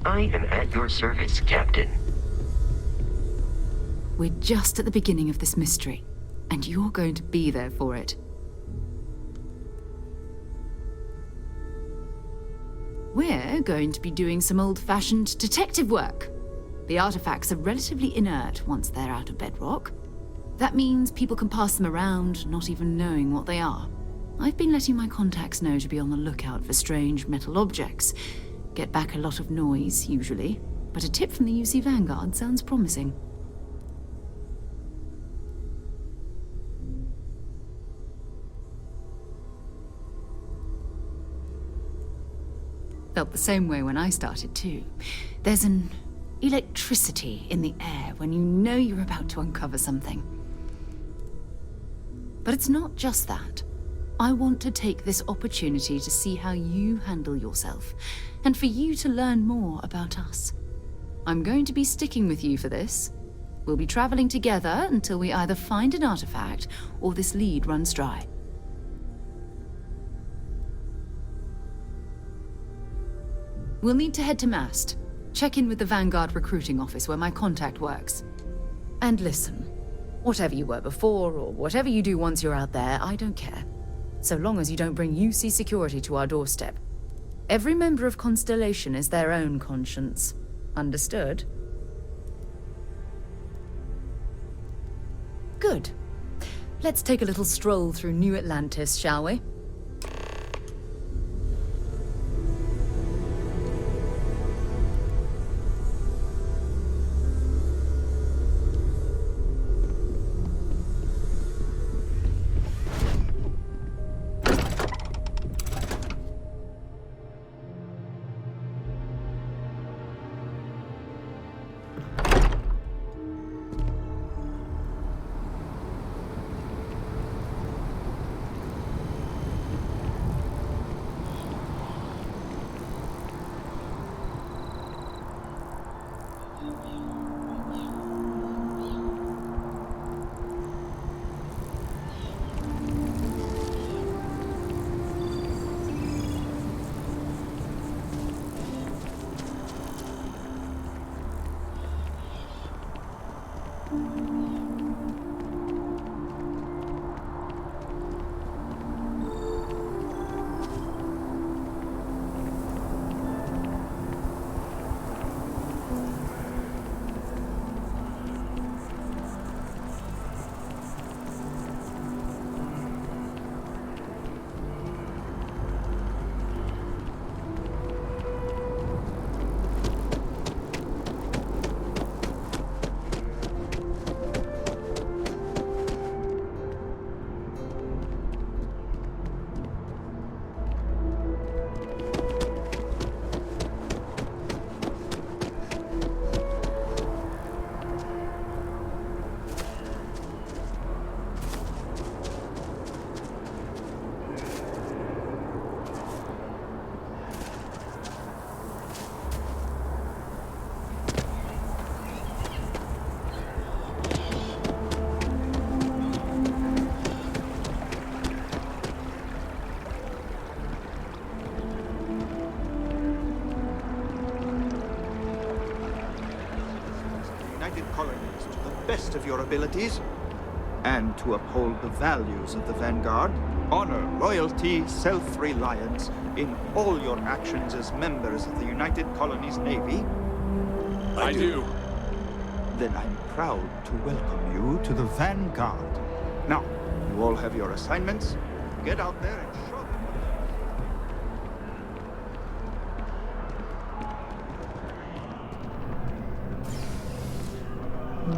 I am at your service, Captain. We're just at the beginning of this mystery, and you're going to be there for it. We're going to be doing some old-fashioned detective work. The artifacts are relatively inert once they're out of bedrock. That means people can pass them around, not even knowing what they are. I've been letting my contacts know to be on the lookout for strange metal objects. Get back a lot of noise, usually, but a tip from the UC Vanguard sounds promising. Felt the same way when I started too. There's an electricity in the air when you know you're about to uncover something. But it's not just that. I want to take this opportunity to see how you handle yourself, and for you to learn more about us. I'm going to be sticking with you for this. We'll be traveling together until we either find an artifact or this lead runs dry. We'll need to head to Mast. Check in with the Vanguard recruiting office where my contact works. And listen, whatever you were before, or whatever you do once you're out there, I don't care. So long as you don't bring UC security to our doorstep. Every member of Constellation is their own conscience. Understood? Good. Let's take a little stroll through New Atlantis, shall we? Colonies to the best of your abilities, and to uphold the values of the Vanguard, honor, loyalty, self-reliance in all your actions as members of the United Colonies Navy? I do. Then I'm proud to welcome you to the Vanguard. Now, you all have your assignments. Get out there and show them.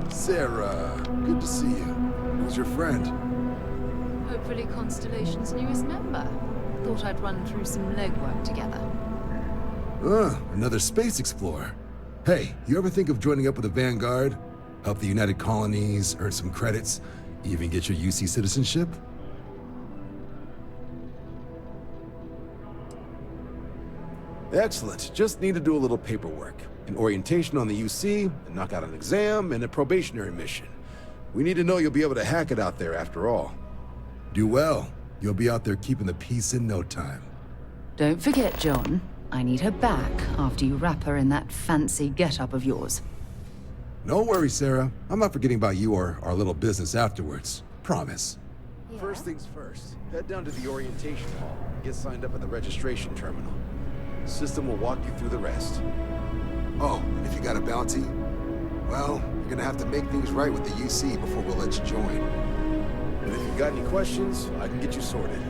Sarah, good to see you. Who's your friend? Hopefully Constellation's newest member. Thought I'd run through some legwork together. Another space explorer. Hey, you ever think of joining up with the Vanguard? Help the United Colonies, earn some credits, even get your UC citizenship? Excellent. Just need to do a little paperwork. An orientation on the UC, and knock out an exam, and a probationary mission. We need to know you'll be able to hack it out there after all. Do well. You'll be out there keeping the peace in no time. Don't forget, John, I need her back after you wrap her in that fancy get-up of yours. No worries, Sarah. I'm not forgetting about you or our little business afterwards. Promise. First things first, head down to the orientation hall and get signed up at the registration terminal. The system will walk you through the rest. Oh, and if you got a bounty, well, you're gonna have to make things right with the UC before we'll let you join. And if you've got any questions, I can get you sorted.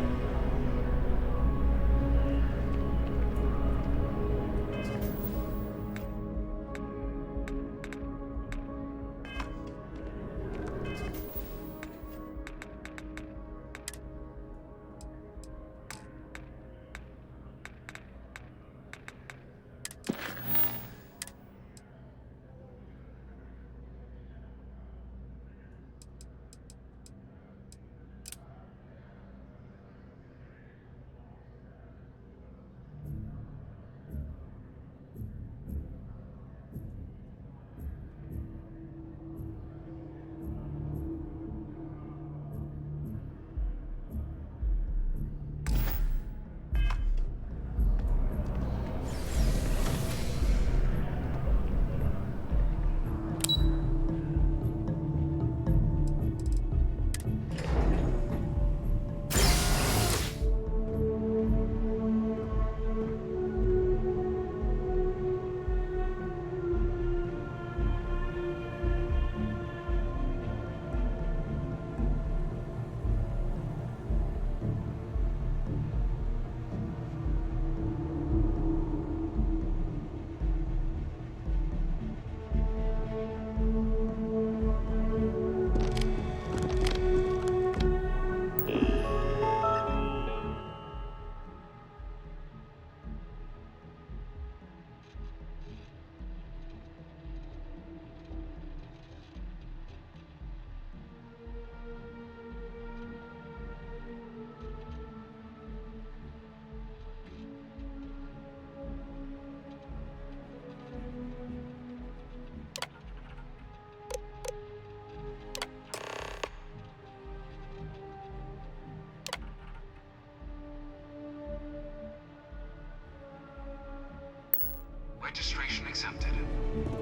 Registration accepted.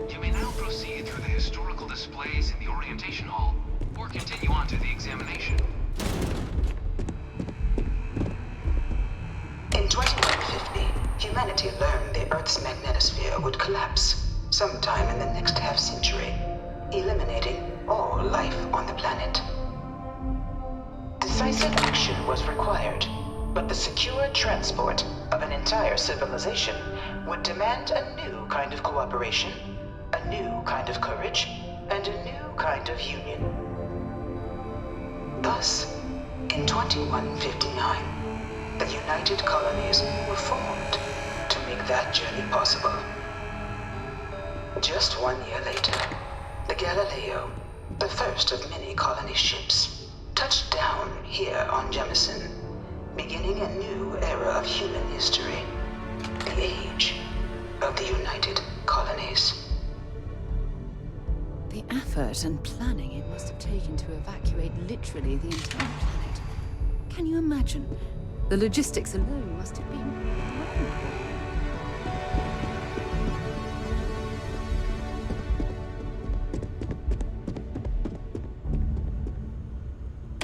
You may now proceed through the historical displays in the orientation hall, or continue on to the examination. In 2150, humanity learned the Earth's magnetosphere would collapse sometime in the next half-century, eliminating all life on the planet. Decisive action was required, but the secure transport of an entire civilization would demand a new kind of cooperation, a new kind of courage, and a new kind of union. Thus, in 2159, the United Colonies were formed to make that journey possible. Just 1 year later, the Galileo, the first of many colony ships, touched down here on Jemison, beginning a new era of human history, the age of the United Colonies. The effort and planning it must have taken to evacuate literally the entire planet. Can you imagine? The logistics alone must have been wrong.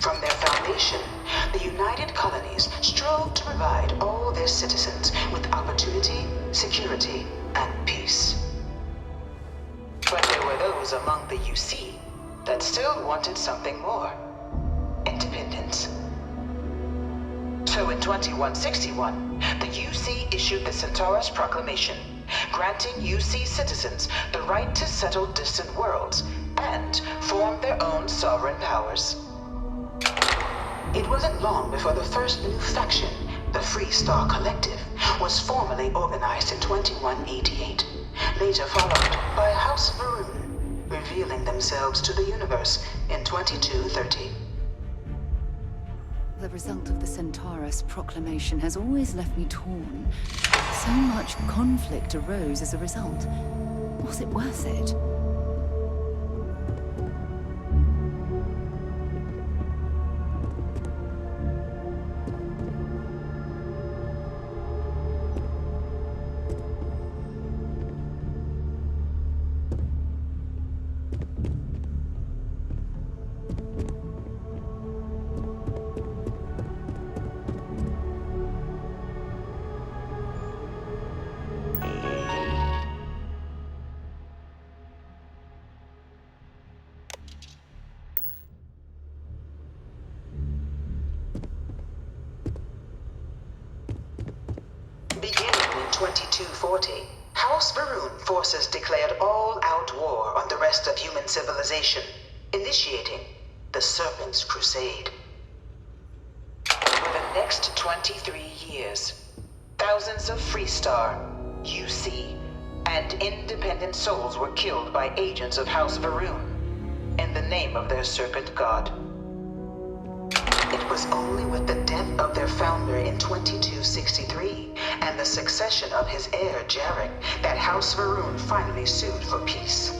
From their foundation, the United Colonies strove to provide all their citizens with opportunity, security, and peace. But there were those among the UC that still wanted something more: independence. So in 2161, the UC issued the Centaurus Proclamation, granting UC citizens the right to settle distant worlds and form their own sovereign powers. It wasn't long before the first new faction, the Free Star Collective, was formally organized in 2188, later followed by House Varun, revealing themselves to the universe in 2230. The result of the Centaurus Proclamation has always left me torn. So much conflict arose as a result. Was it worth it? 2240, House Varun forces declared all-out war on the rest of human civilization, initiating the Serpent's Crusade. Over the next 23 years, thousands of Freestar, UC, and independent souls were killed by agents of House Varun in the name of their serpent god. It was only with the death of their founder in 2263 and the succession of his heir, Jarek, that House Varun finally sued for peace.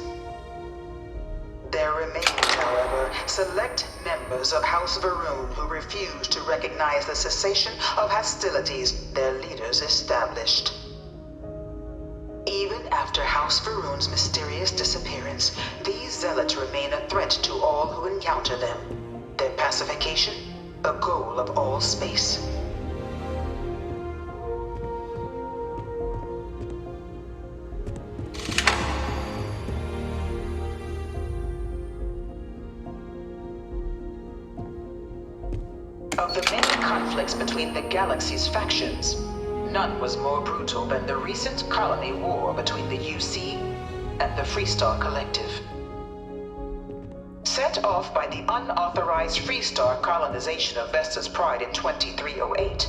There remained, however, select members of House Varun who refused to recognize the cessation of hostilities their leaders established. Even after House Varun's mysterious disappearance, these zealots remain a threat to all who encounter them. Their pacification, a goal of all space. Of the many conflicts between the galaxy's factions, none was more brutal than the recent colony war between the UC and the Freestar Collective. Set off by the unauthorized Freestar colonization of Vesta's Pride in 2308,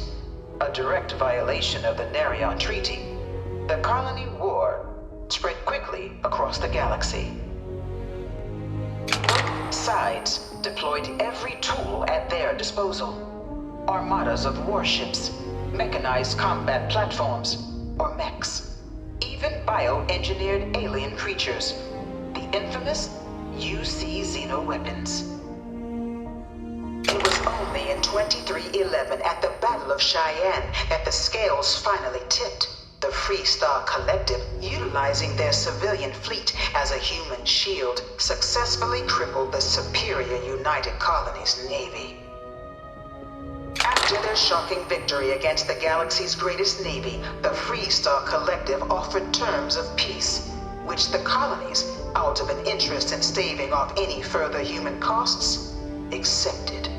a direct violation of the Nerion Treaty, the colony war spread quickly across the galaxy. Both sides deployed every tool at their disposal. Armadas of warships, mechanized combat platforms, or mechs, even bioengineered alien creatures, the infamous UC xeno-weapons. It was only in 2311 at the Battle of Cheyenne that the scales finally tipped. The Freestar Collective, utilizing their civilian fleet as a human shield, successfully crippled the superior United Colonies Navy. After their shocking victory against the galaxy's greatest navy, the Freestar Collective offered terms of peace, which the colonies, out of an interest in staving off any further human costs, accepted.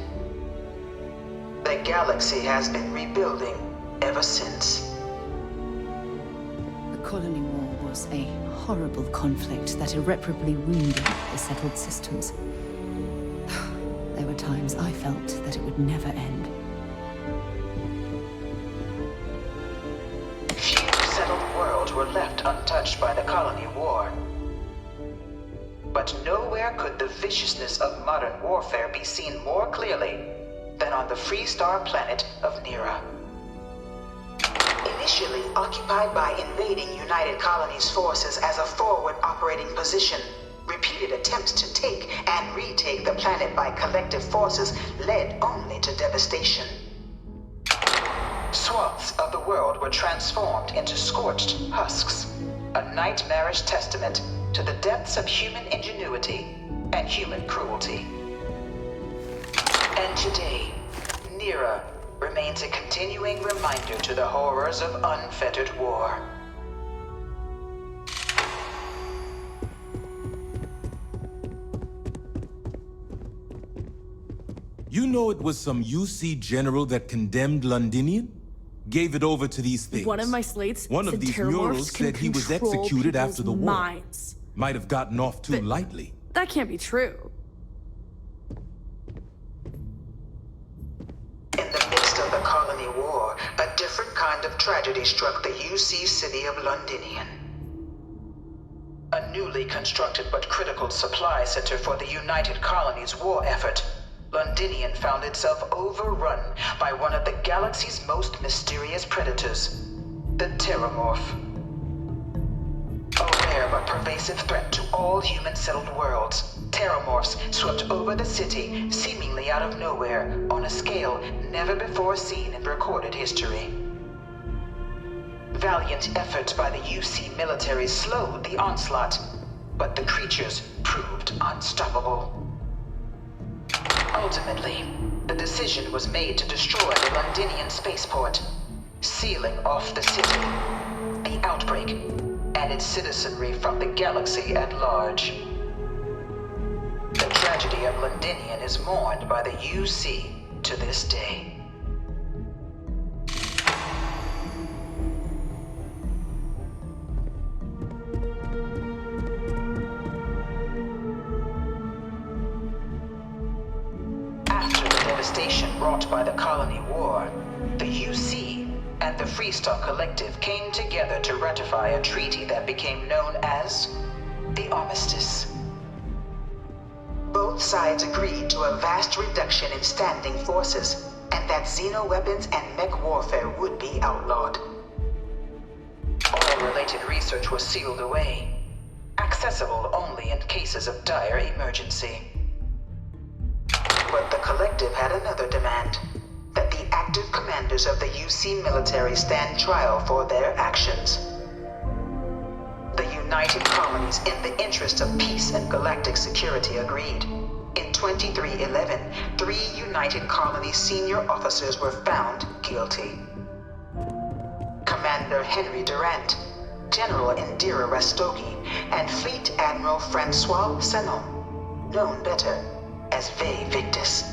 The galaxy has been rebuilding ever since. The colony war was a horrible conflict that irreparably wounded the settled systems. There were times I felt that it would never end. Few settled worlds were left untouched by the colony war. But nowhere could the viciousness of modern warfare be seen more clearly than on the Freestar planet of Nera. Initially occupied by invading United Colonies forces as a forward operating position, repeated attempts to take and retake the planet by collective forces led only to devastation. Swaths of the world were transformed into scorched husks, a nightmarish testament to the depths of human ingenuity and human cruelty. And today, Nera remains a continuing reminder to the horrors of unfettered war. You know it was some UC general that condemned Londinian? Gave it over to these things. One of my slates One of said these Terrormorphs murals can said he was control executed people's after the war. minds. Might have gotten off too lightly. That can't be true. In the midst of the colony war, a different kind of tragedy struck the UC city of Londinian. A newly constructed but critical supply center for the United Colonies' war effort, Londinian found itself overrun by one of the galaxy's most mysterious predators, the Terrormorph. A rare but pervasive threat to all human-settled worlds, Terrormorphs swept over the city, seemingly out of nowhere, on a scale never before seen in recorded history. Valiant efforts by the UC military slowed the onslaught, but the creatures proved unstoppable. Ultimately, the decision was made to destroy the Londinian spaceport, sealing off the city, the outbreak, and its citizenry from the galaxy at large. The tragedy of Londinian is mourned by the UC to this day. devastation wrought by the Colony War, the UC and the Freestar Collective came together to ratify a treaty that became known as the Armistice. Both sides agreed to a vast reduction in standing forces, and that xeno-weapons and mech warfare would be outlawed. All related research was sealed away, accessible only in cases of dire emergency. But the Collective had another demand, that the active commanders of the UC military stand trial for their actions. The United Colonies, in the interest of peace and galactic security, agreed. In 2311, 3 United Colonies senior officers were found guilty. Commander Henry Durant, General Indira Rastogi, and Fleet Admiral Francois Sanon, known better as Ve Victus.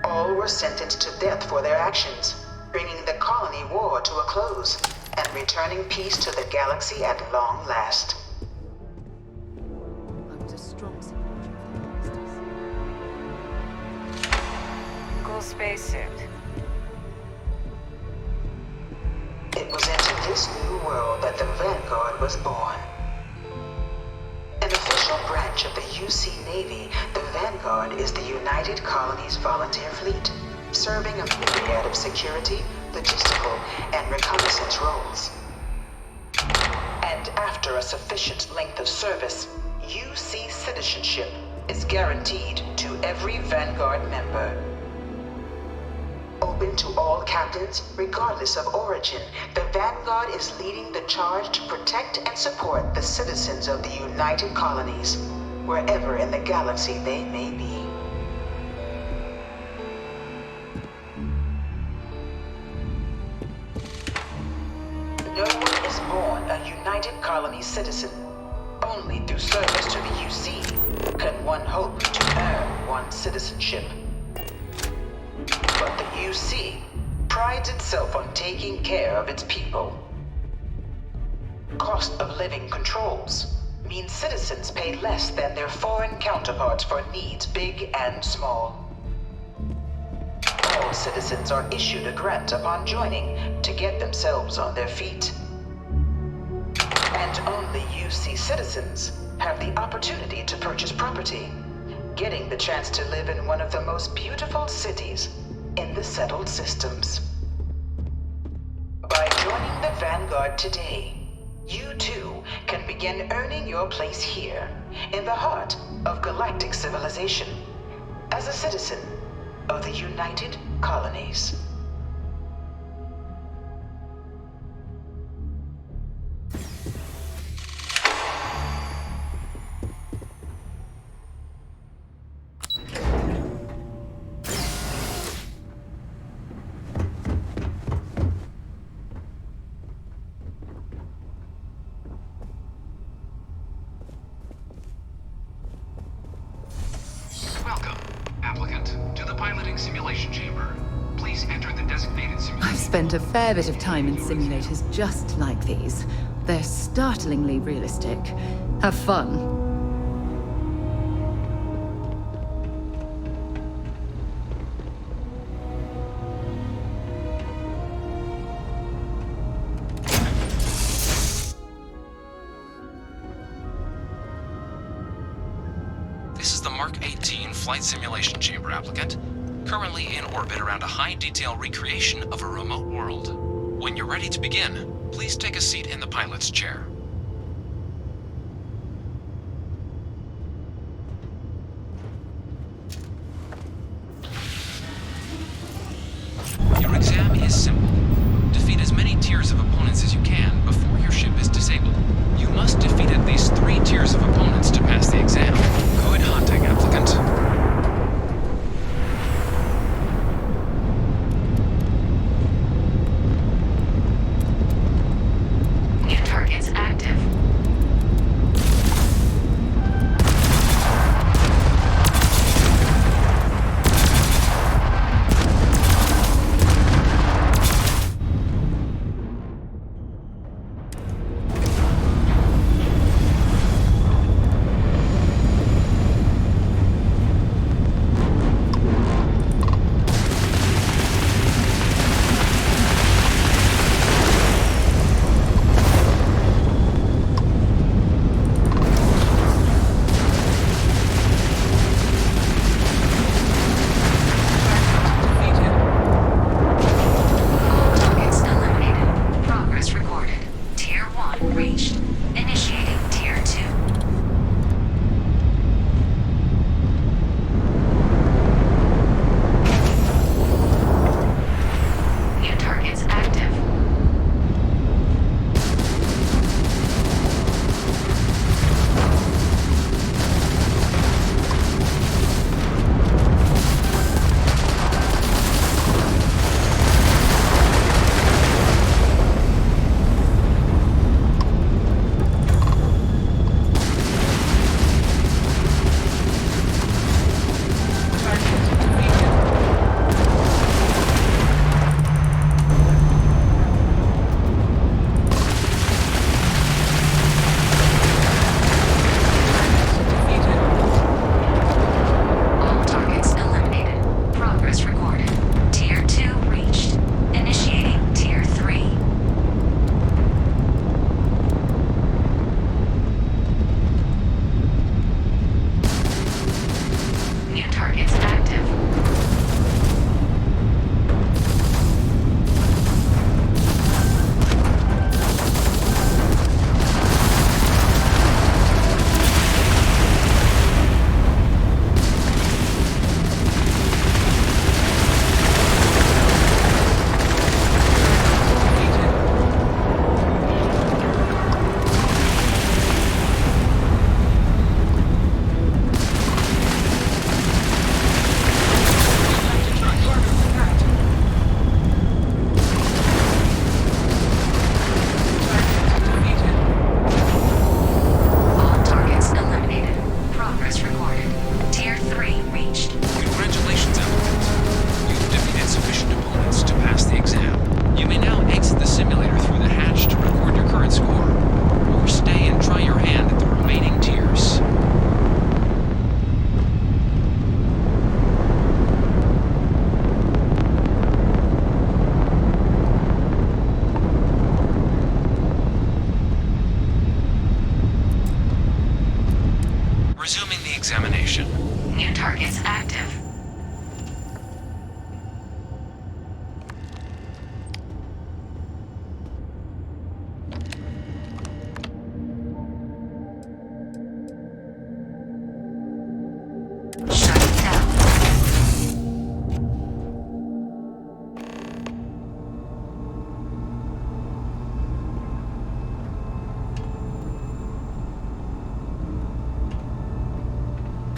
All were sentenced to death for their actions, bringing the colony war to a close and returning peace to the galaxy at long last. I was a strong supporter of the Armistice. Cool spacesuit. It was into this new world that the Vanguard was born. An official branch of the UC Navy, the Vanguard is the United Colonies Volunteer Fleet, serving a myriad of security, logistical, and reconnaissance roles. And after a sufficient length of service, UC citizenship is guaranteed to every Vanguard member. Open to all captains, regardless of origin, the Vanguard is leading the charge to protect and support the citizens of the United Colonies, wherever in the galaxy they may be. No one is born a United Colonies citizen. Only through service to the UC can one hope to earn one's citizenship. But the UC prides itself on taking care of its people. Cost of living controls mean citizens pay less than their foreign counterparts for needs big and small. All citizens are issued a grant upon joining to get themselves on their feet. And only UC citizens have the opportunity to purchase property, getting the chance to live in one of the most beautiful cities in the settled systems. By joining the Vanguard today, you too can begin earning your place here, in the heart of galactic civilization, as a citizen of the United Colonies. Welcome, applicant, to the piloting simulation chamber. Please enter the designated simulation. I've spent a fair bit of time in simulators just like these. They're startlingly realistic. Have fun. This is the Mark 18 flight simulation chamber, applicant. Currently in orbit around a high-detail recreation of a remote world. When you're ready to begin, please take a seat in the pilot's chair. Your exam is simple. Defeat as many tiers of opponents as you can before your ship is disabled. You must defeat at least 3 tiers of opponents to pass the exam. Good hunting, applicant. New targets active.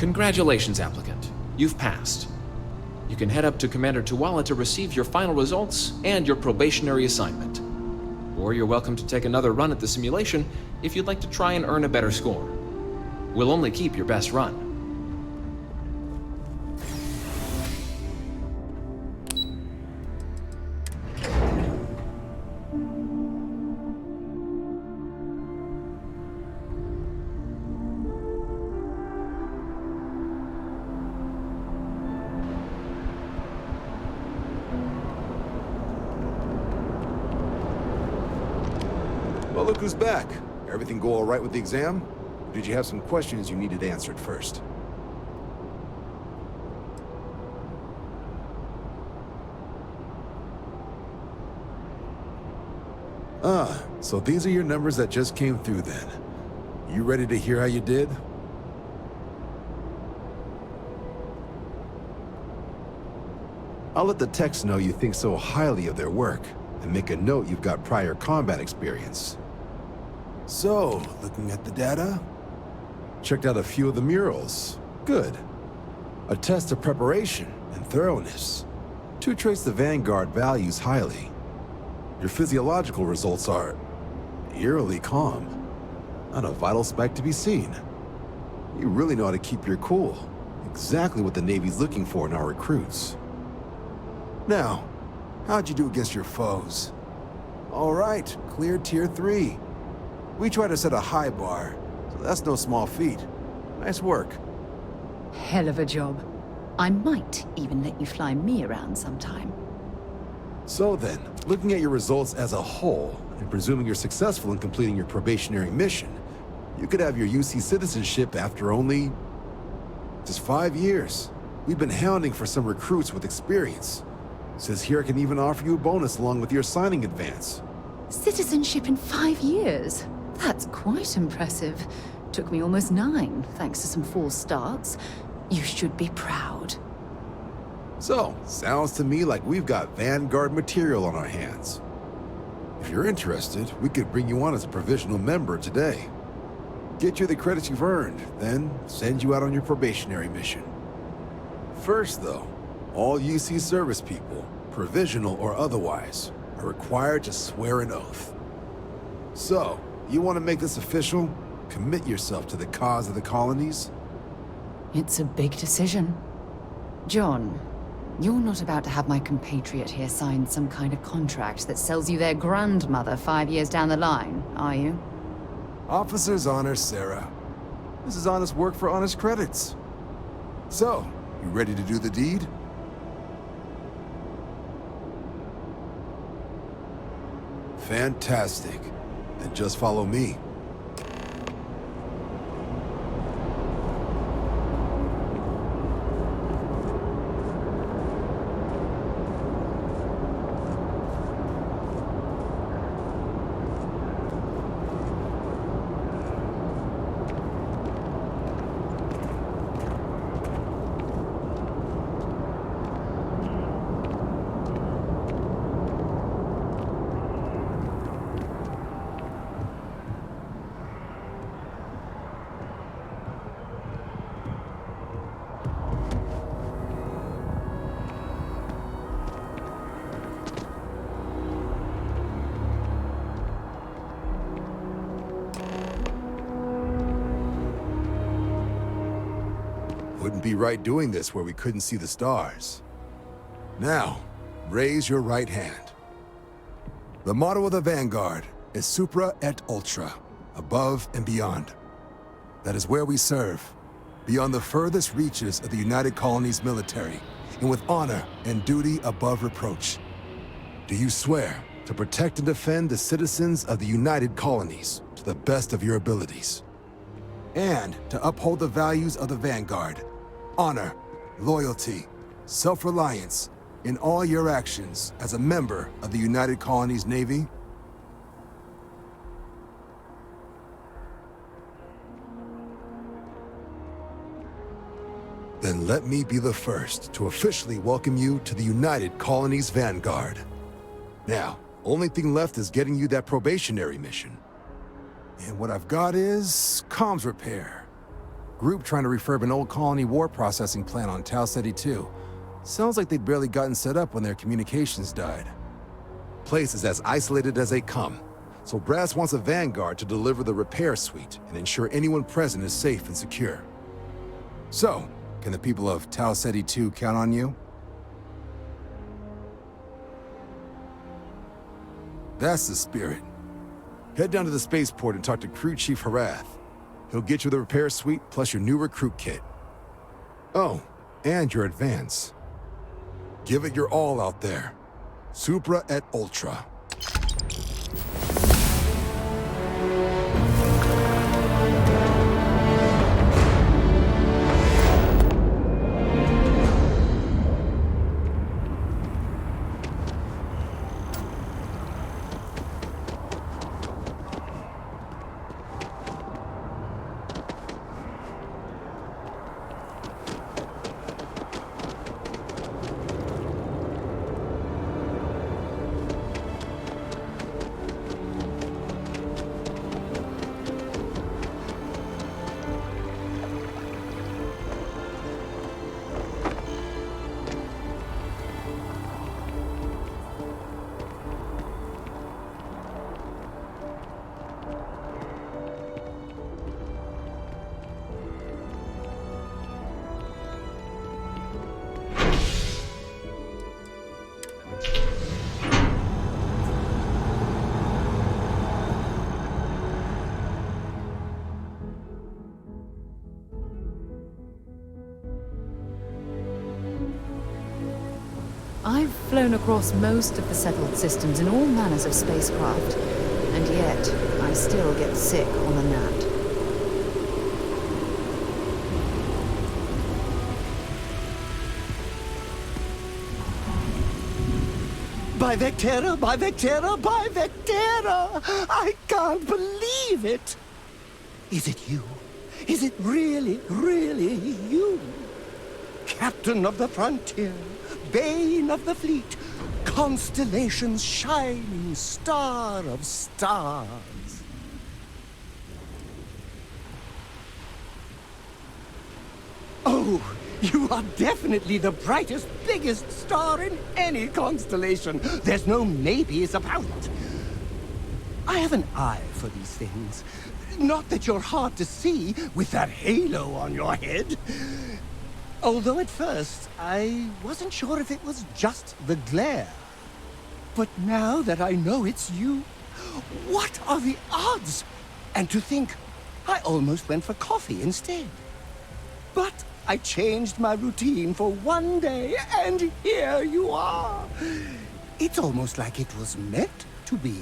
Congratulations, applicant. You've passed. You can head up to Commander Tuala to receive your final results and your probationary assignment. Or you're welcome to take another run at the simulation if you'd like to try and earn a better score. We'll only keep your best run. Well, look who's back. Everything go all right with the exam? Or did you have some questions you needed answered first? So these are your numbers that just came through then. You ready to hear how you did? I'll let the techs know you think so highly of their work, and make a note you've got prior combat experience. So, looking at the data, checked out a few of the murals. Good. A test of preparation and thoroughness. Two traits the Vanguard values highly. Your physiological results are eerily calm. Not a vital spike to be seen. You really know how to keep your cool. Exactly what the Navy's looking for in our recruits. Now, how'd you do against your foes? All right, clear Tier 3. We try to set a high bar, so that's no small feat. Nice work. Hell of a job. I might even let you fly me around sometime. So then, looking at your results as a whole, and presuming you're successful in completing your probationary mission, you could have your UC citizenship after only just 5 years. We've been hounding for some recruits with experience. Says here I can even offer you a bonus along with your signing advance. Citizenship in 5 years? That's quite impressive. Took me almost 9, thanks to some false starts. You should be proud. So, sounds to me like we've got Vanguard material on our hands. If you're interested, we could bring you on as a provisional member today. Get you the credits you've earned, then send you out on your probationary mission. First, though, all UC service people, provisional or otherwise, are required to swear an oath. So, you want to make this official? Commit yourself to the cause of the colonies? It's a big decision. John, you're not about to have my compatriot here sign some kind of contract that sells you their grandmother 5 years down the line, are you? Officer's honor, Sarah. This is honest work for honest credits. So, you ready to do the deed? Fantastic. Then just follow me. Wouldn't be right doing this where we couldn't see the stars. Now, raise your right hand. The motto of the Vanguard is Supra et Ultra, above and beyond. That is where we serve, beyond the furthest reaches of the United Colonies military, and with honor and duty above reproach. Do you swear to protect and defend the citizens of the United Colonies to the best of your abilities? And to uphold the values of the Vanguard, honor, loyalty, self-reliance, in all your actions as a member of the United Colonies Navy? Then let me be the first to officially welcome you to the United Colonies Vanguard. Now, only thing left is getting you that probationary mission. And what I've got is comms repair. Group trying to refurb an old colony war processing plant on Tau Ceti 2. Sounds like they'd barely gotten set up when their communications died. Place is as isolated as they come, so Brass wants a Vanguard to deliver the repair suite and ensure anyone present is safe and secure. So, can the people of Tau Ceti 2 count on you? That's the spirit. Head down to the spaceport and talk to Crew Chief Harath. He'll get you the repair suite plus your new recruit kit. Oh, and your advance. Give it your all out there. Supra et Ultra. I've flown across most of the settled systems in all manners of spacecraft, and yet I still get sick on the gnat. By Vectera, by Vectera, by Vectera! I can't believe it! Is it you? Is it really, really you? Captain of the frontier, bane of the fleet, constellation's shining star of stars. Oh, you are definitely the brightest, biggest star in any constellation. There's no maybes about it. I have an eye for these things. Not that you're hard to see with that halo on your head. Although at first, I wasn't sure if it was just the glare. But now that I know it's you, what are the odds? And to think, I almost went for coffee instead. But I changed my routine for one day, and here you are. It's almost like it was meant to be.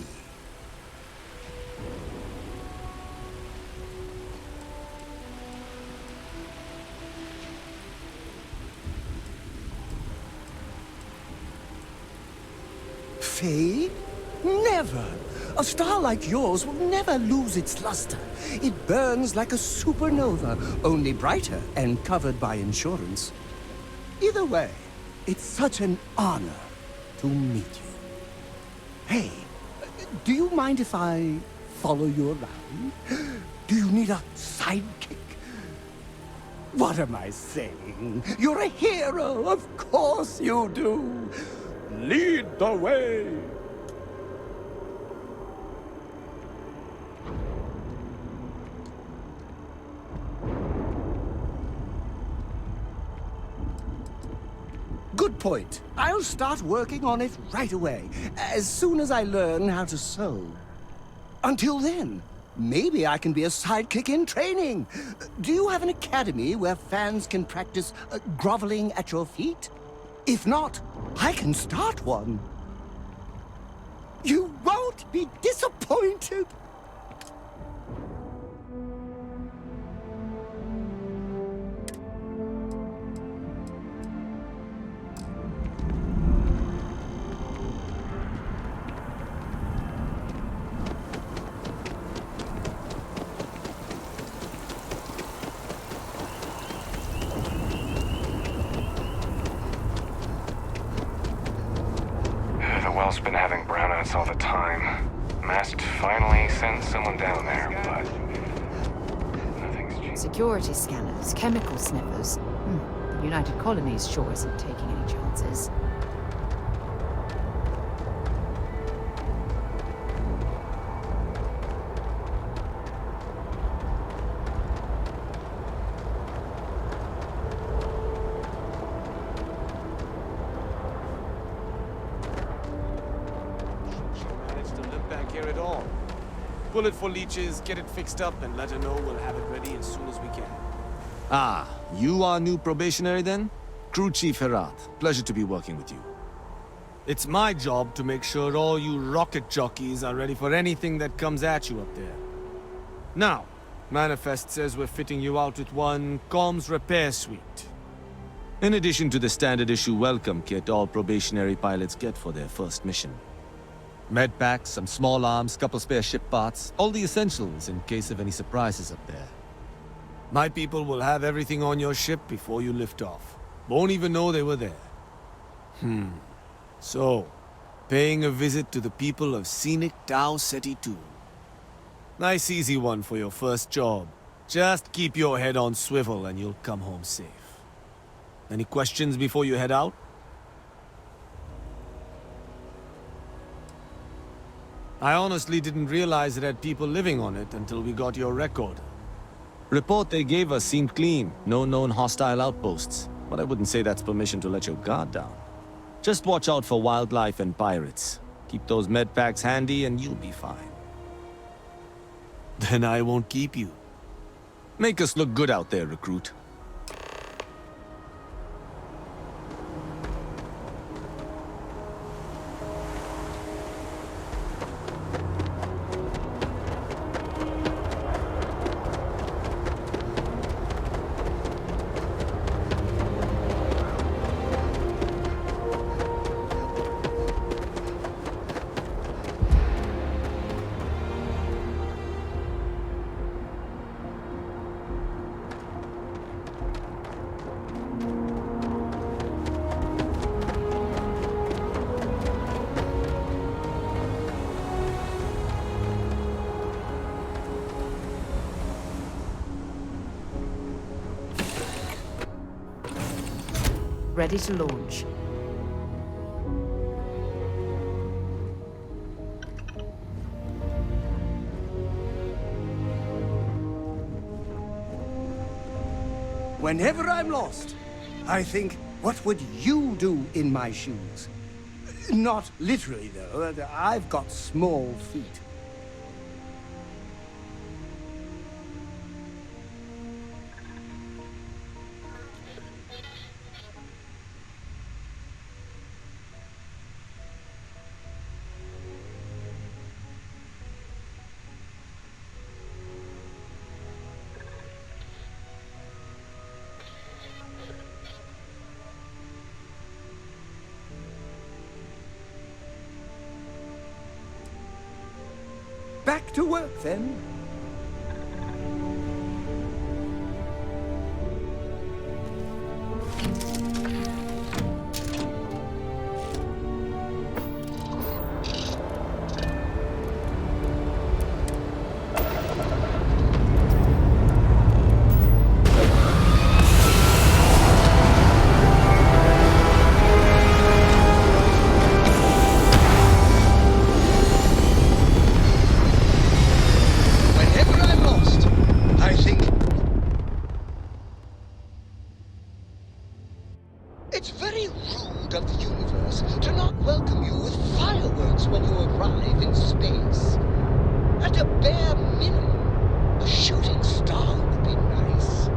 Fade? Never! A star like yours will never lose its luster. It burns like a supernova, only brighter and covered by insurance. Either way, it's such an honor to meet you. Hey, do you mind if I follow you around? Do you need a sidekick? What am I saying? You're a hero, of course you do. Lead the way! Good point. I'll start working on it right away, as soon as I learn how to sew. Until then, maybe I can be a sidekick in training. Do you have an academy where fans can practice groveling at your feet? If not, I can start one. You won't be disappointed. Well's been having brownouts all the time. Mast finally sent someone down there, but nothing's changed. Security scanners, chemical sniffers. The United Colonies sure isn't taking any chances. Managed to live back here at all. Pull it for leeches, get it fixed up, and let her know we'll have it ready as soon as we can. Ah, you are new probationary then? Crew Chief Herat. Pleasure to be working with you. It's my job to make sure all you rocket jockeys are ready for anything that comes at you up there. Now, Manifest says we're fitting you out with one comms repair suite. In addition to the standard issue welcome kit all probationary pilots get for their first mission. Med packs, some small arms, couple spare ship parts, all the essentials in case of any surprises up there. My people will have everything on your ship before you lift off. Won't even know they were there. So, paying a visit to the people of scenic Tau Ceti 2. Nice easy one for your first job. Just keep your head on swivel and you'll come home safe. Any questions before you head out? I honestly didn't realize it had people living on it until we got your record. Report they gave us seemed clean. No known hostile outposts. But I wouldn't say that's permission to let your guard down. Just watch out for wildlife and pirates. Keep those med packs handy and you'll be fine. Then I won't keep you. Make us look good out there, recruit. Ready to launch. Whenever I'm lost, I think, what would you do in my shoes? Not literally, though. I've got small feet. Back to work, then. It's very rude of the universe to not welcome you with fireworks when you arrive in space. At a bare minimum, a shooting star would be nice.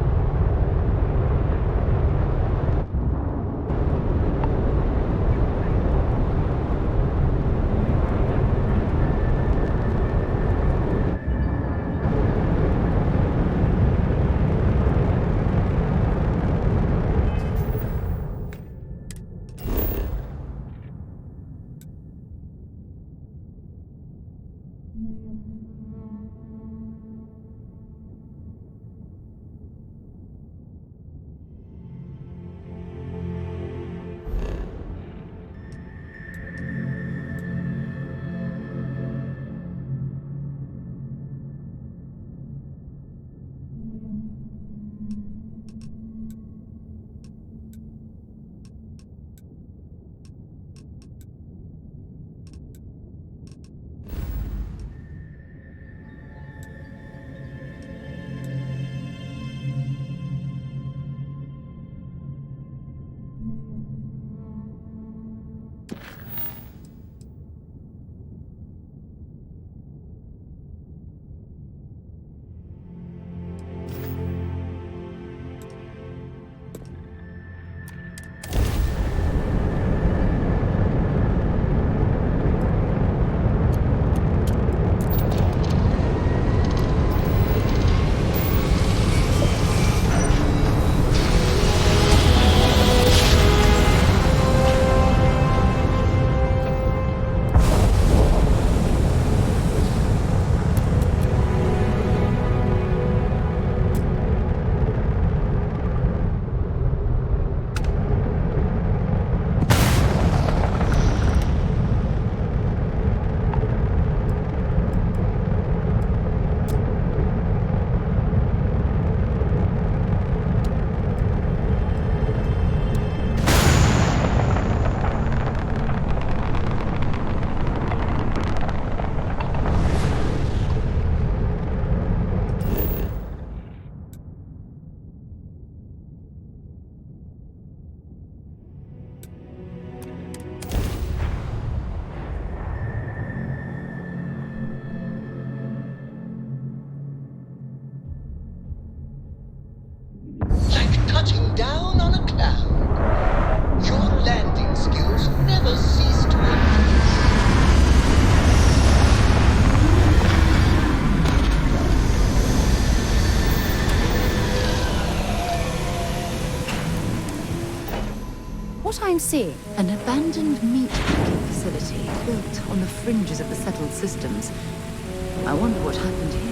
Touching down on a cloud. Your landing skills never cease to impress. What I'm seeing, an abandoned meat packing facility built on the fringes of the settled systems. I wonder what happened here.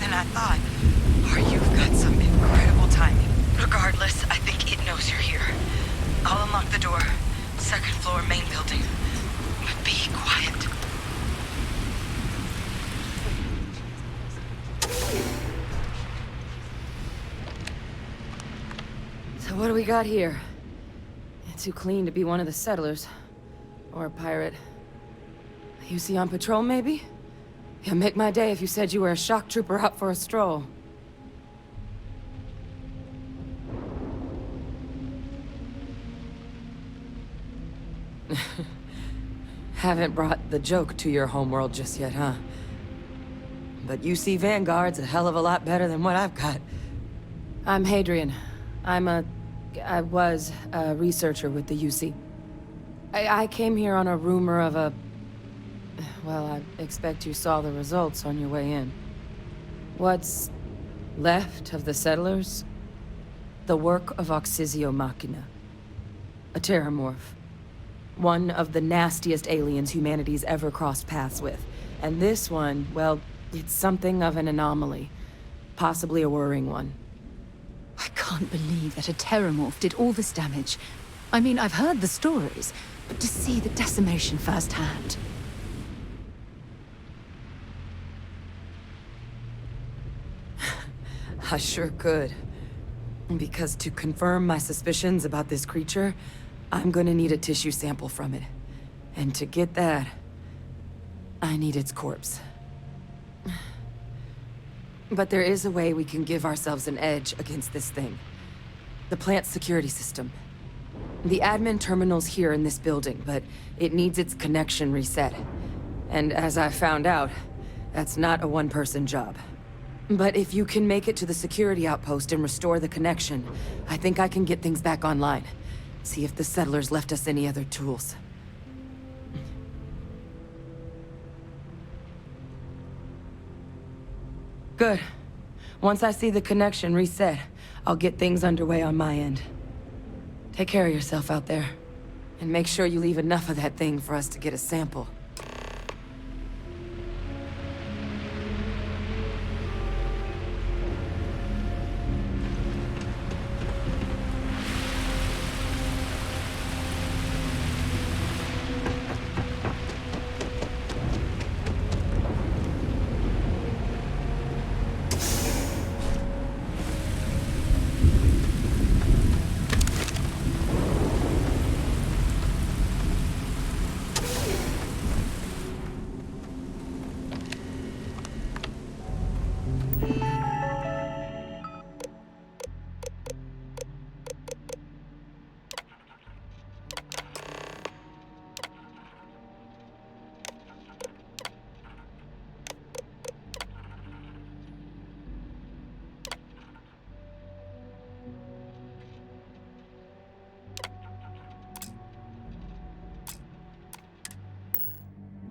I thought. Or you've got some incredible timing. Regardless, I think it knows you're here. I'll unlock the door. Second floor, main building. But be quiet. So what do we got here? Too clean to be one of the settlers. Or a pirate. You see on patrol, maybe? Yeah, make my day if you said you were a shock trooper out for a stroll. Haven't brought the joke to your homeworld just yet, huh? But UC Vanguard's a hell of a lot better than what I've got. I'm Hadrian. I was a researcher with the UC. I came here on a rumor of a... Well, I expect you saw the results on your way in. What's left of the settlers? The work of Oxysio Machina. A Terrormorph. One of the nastiest aliens humanity's ever crossed paths with. And this one, well, it's something of an anomaly. Possibly a worrying one. I can't believe that a Terrormorph did all this damage. I mean, I've heard the stories, but to see the decimation firsthand... I sure could. Because to confirm my suspicions about this creature, I'm gonna need a tissue sample from it. And to get that, I need its corpse. But there is a way we can give ourselves an edge against this thing. The plant's security system. The admin terminal's here in this building, but it needs its connection reset. And as I found out, that's not a one-person job. But if you can make it to the security outpost and restore the connection, I think I can get things back online. See if the settlers left us any other tools. Good. Once I see the connection reset, I'll get things underway on my end. Take care of yourself out there. And make sure you leave enough of that thing for us to get a sample.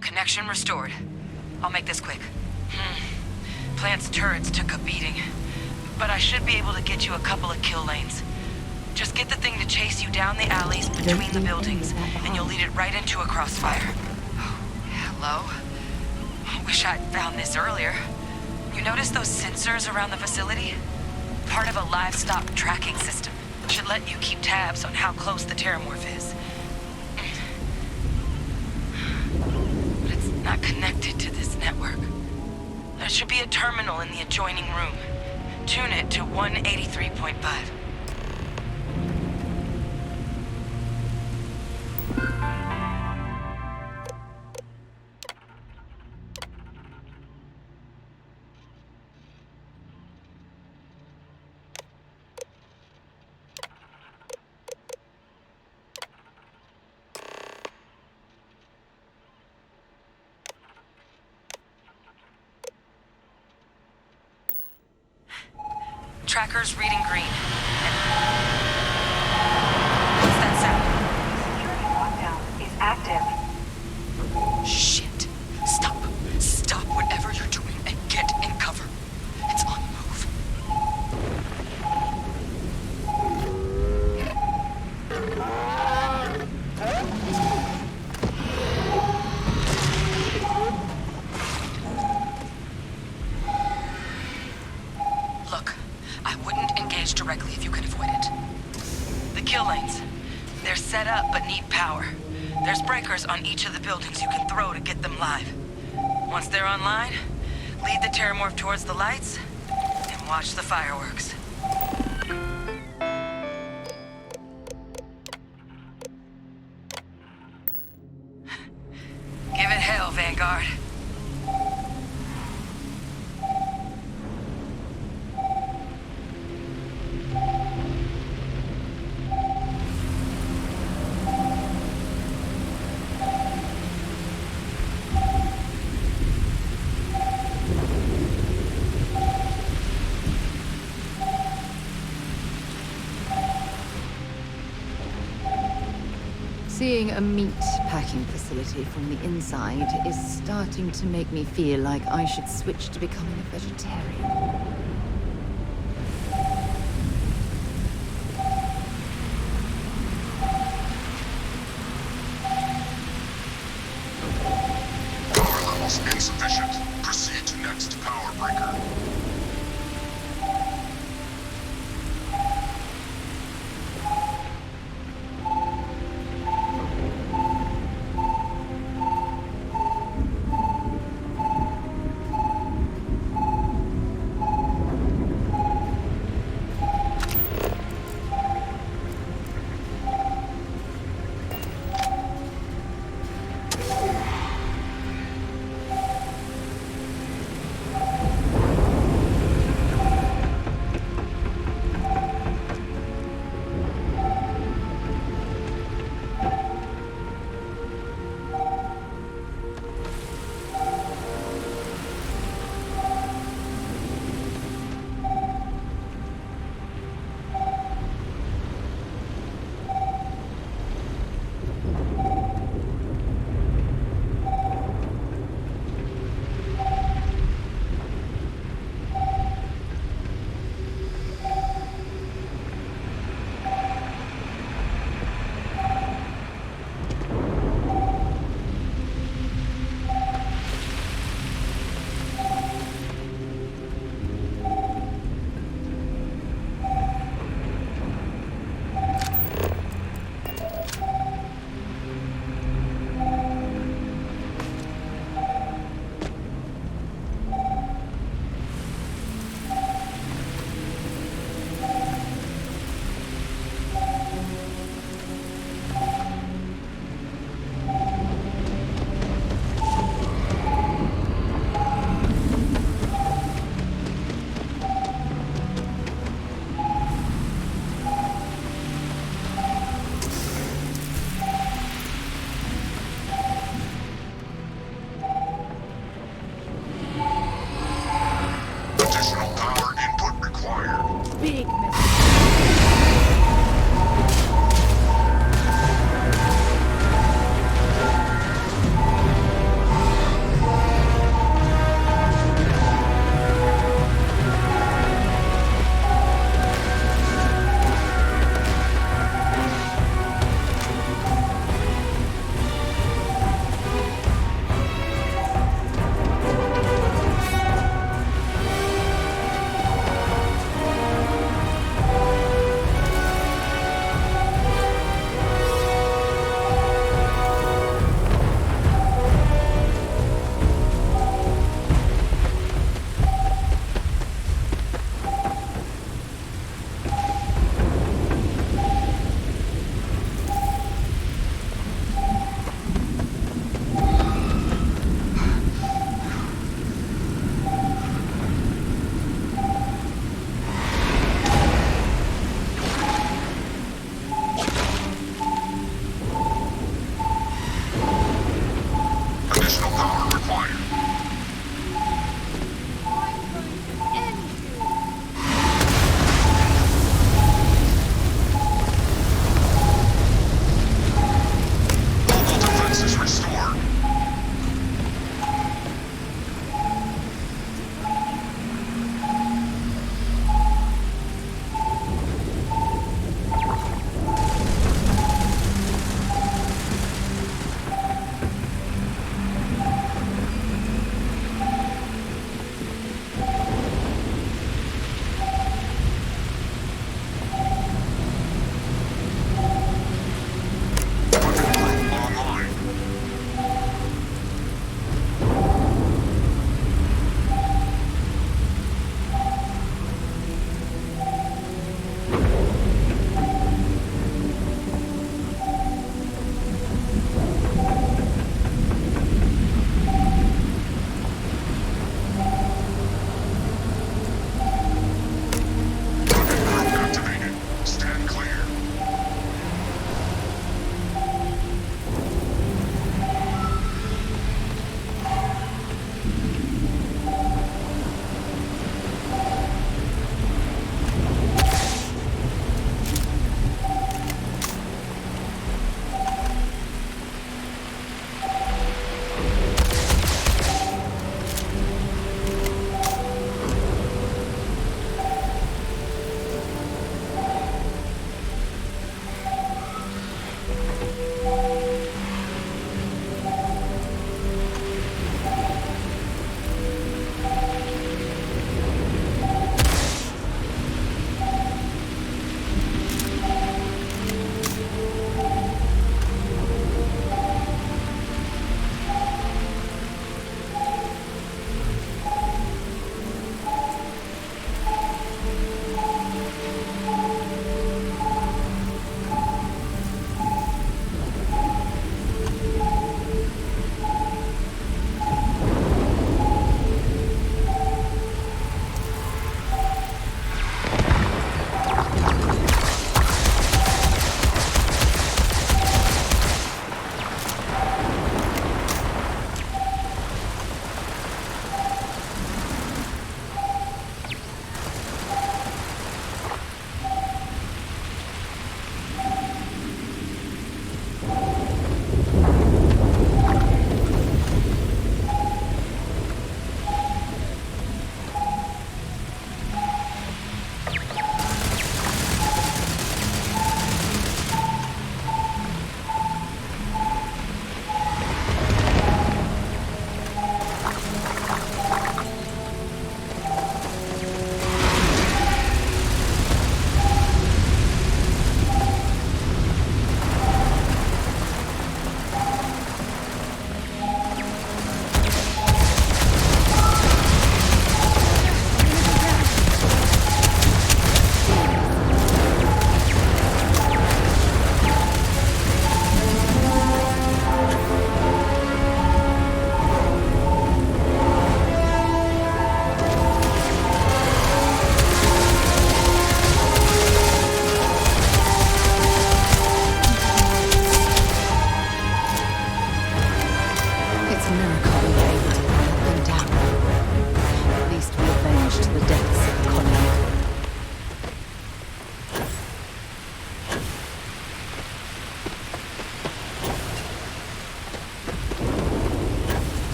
Connection restored. I'll make this quick. Plant's turrets took a beating, but I should be able to get you a couple of kill lanes. Just get the thing to chase you down the alleys between the buildings, and you'll lead it right into a crossfire. Oh, hello? Wish I'd found this earlier. You notice those sensors around the facility? Part of a livestock tracking system. Should let you keep tabs on how close the Terrormorph is. Not connected to this network. There should be a terminal in the adjoining room. Tune it to 183.5. Tracker's reading green. What's that sound? Security lockdown is active. Shit. Stop. Stop whatever you're doing and get in cover. It's on the move. Look. I wouldn't engage directly if you can avoid it. The kill lanes. They're set up but need power. There's breakers on each of the buildings you can throw to get them live. Once they're online, lead the Terrormorph towards the lights and watch the fireworks. Give it hell, Vanguard. Seeing a meat packing facility from the inside is starting to make me feel like I should switch to becoming a vegetarian. Power levels insufficient. Proceed to next power breaker.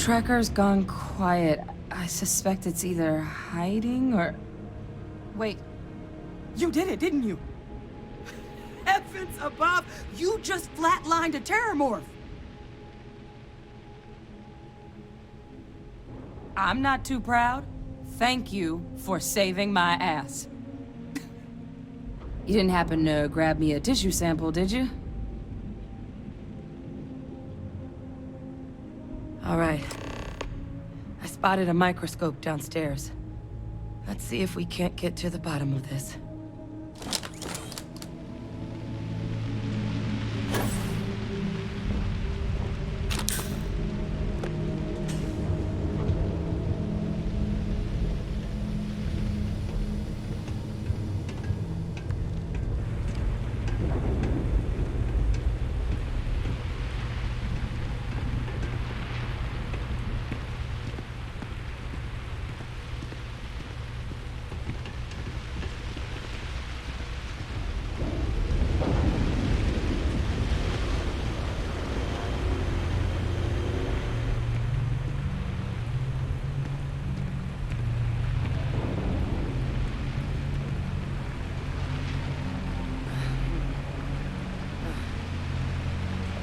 tracker's gone quiet. I suspect it's either hiding or... Wait. You did it, didn't you? Heavens above! You just flatlined a Terrormorph! I'm not too proud. Thank you for saving my ass. You didn't happen to grab me a tissue sample, did you? All right. I spotted a microscope downstairs. Let's see if we can't get to the bottom of this.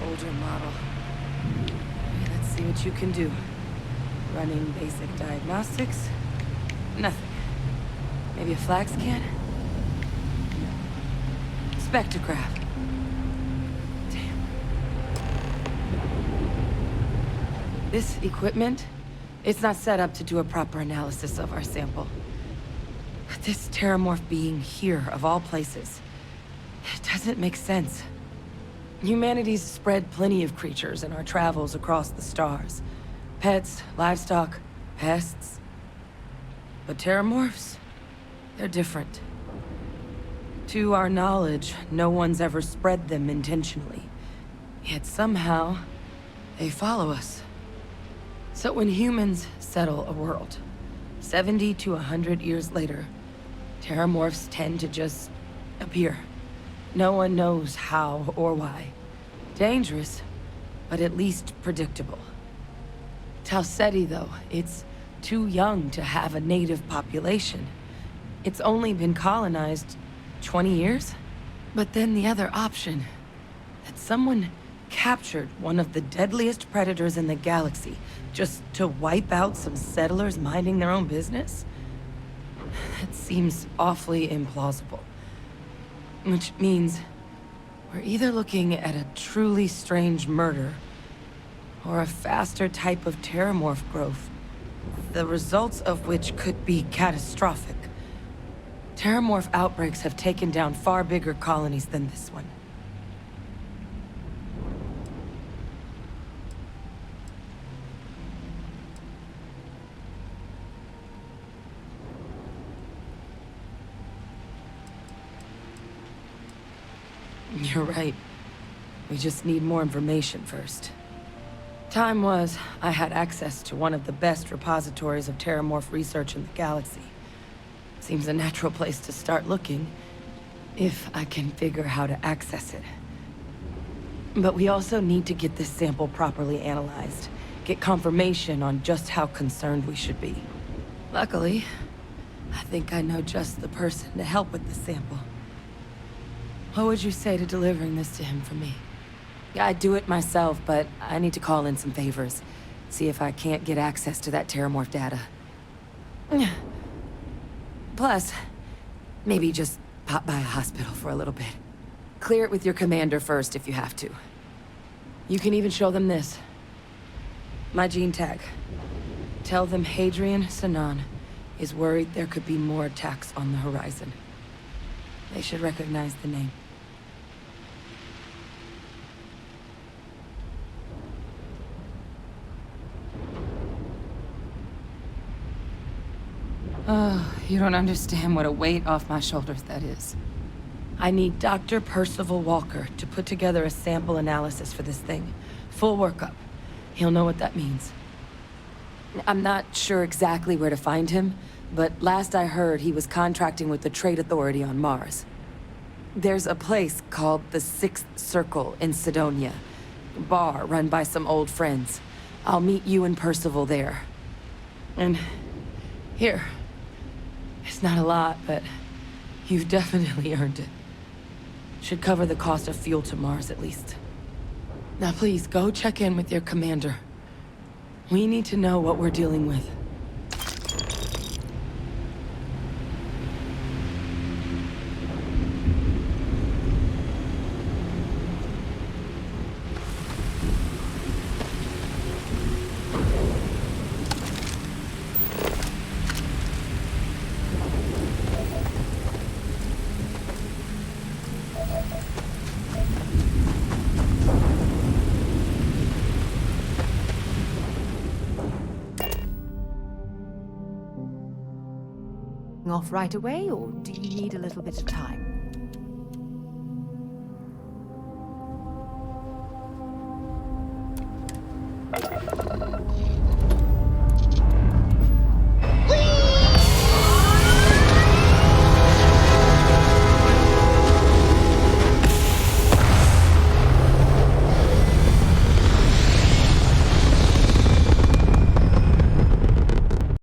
Older model. Let's see what you can do. Running basic diagnostics. Nothing. Maybe a flax can? No. Spectrograph. Damn. This equipment, it's not set up to do a proper analysis of our sample. But this Terrormorph being here, of all places, it doesn't make sense. Humanity's spread plenty of creatures in our travels across the stars. Pets, livestock, pests. But Terrormorphs, they're different. To our knowledge, no one's ever spread them intentionally. Yet somehow, they follow us. So when humans settle a world, 70 to 100 years later, Terrormorphs tend to just appear. No one knows how or why. Dangerous, but at least predictable. Tau Ceti, though, it's too young to have a native population. It's only been colonized 20 years? But then the other option, that someone captured one of the deadliest predators in the galaxy just to wipe out some settlers minding their own business? That seems awfully implausible. Which means we're either looking at a truly strange murder or a faster type of Terrormorph growth, the results of which could be catastrophic. Terrormorph outbreaks have taken down far bigger colonies than this one. You're right. We just need more information first. Time was, I had access to one of the best repositories of Terrormorph research in the galaxy. Seems a natural place to start looking, if I can figure how to access it. But we also need to get this sample properly analyzed, get confirmation on just how concerned we should be. Luckily, I think I know just the person to help with the sample. What would you say to delivering this to him for me? I'd do it myself, but I need to call in some favors. See if I can't get access to that Terrormorph data. Plus, maybe just pop by a hospital for a little bit. Clear it with your commander first if you have to. You can even show them this. My gene tag. Tell them Hadrian Sinan is worried there could be more attacks on the horizon. They should recognize the name. Oh, you don't understand what a weight off my shoulders that is. I need Dr. Percival Walker to put together a sample analysis for this thing. Full workup. He'll know what that means. I'm not sure exactly where to find him, but last I heard he was contracting with the Trade Authority on Mars. There's a place called the Sixth Circle in Sidonia. A bar run by some old friends. I'll meet you and Percival there. And here. It's not a lot, but you've definitely earned it. Should cover the cost of fuel to Mars, at least. Now please, go check in with your commander. We need to know what we're dealing with. Off right away, or do you need a little bit of time?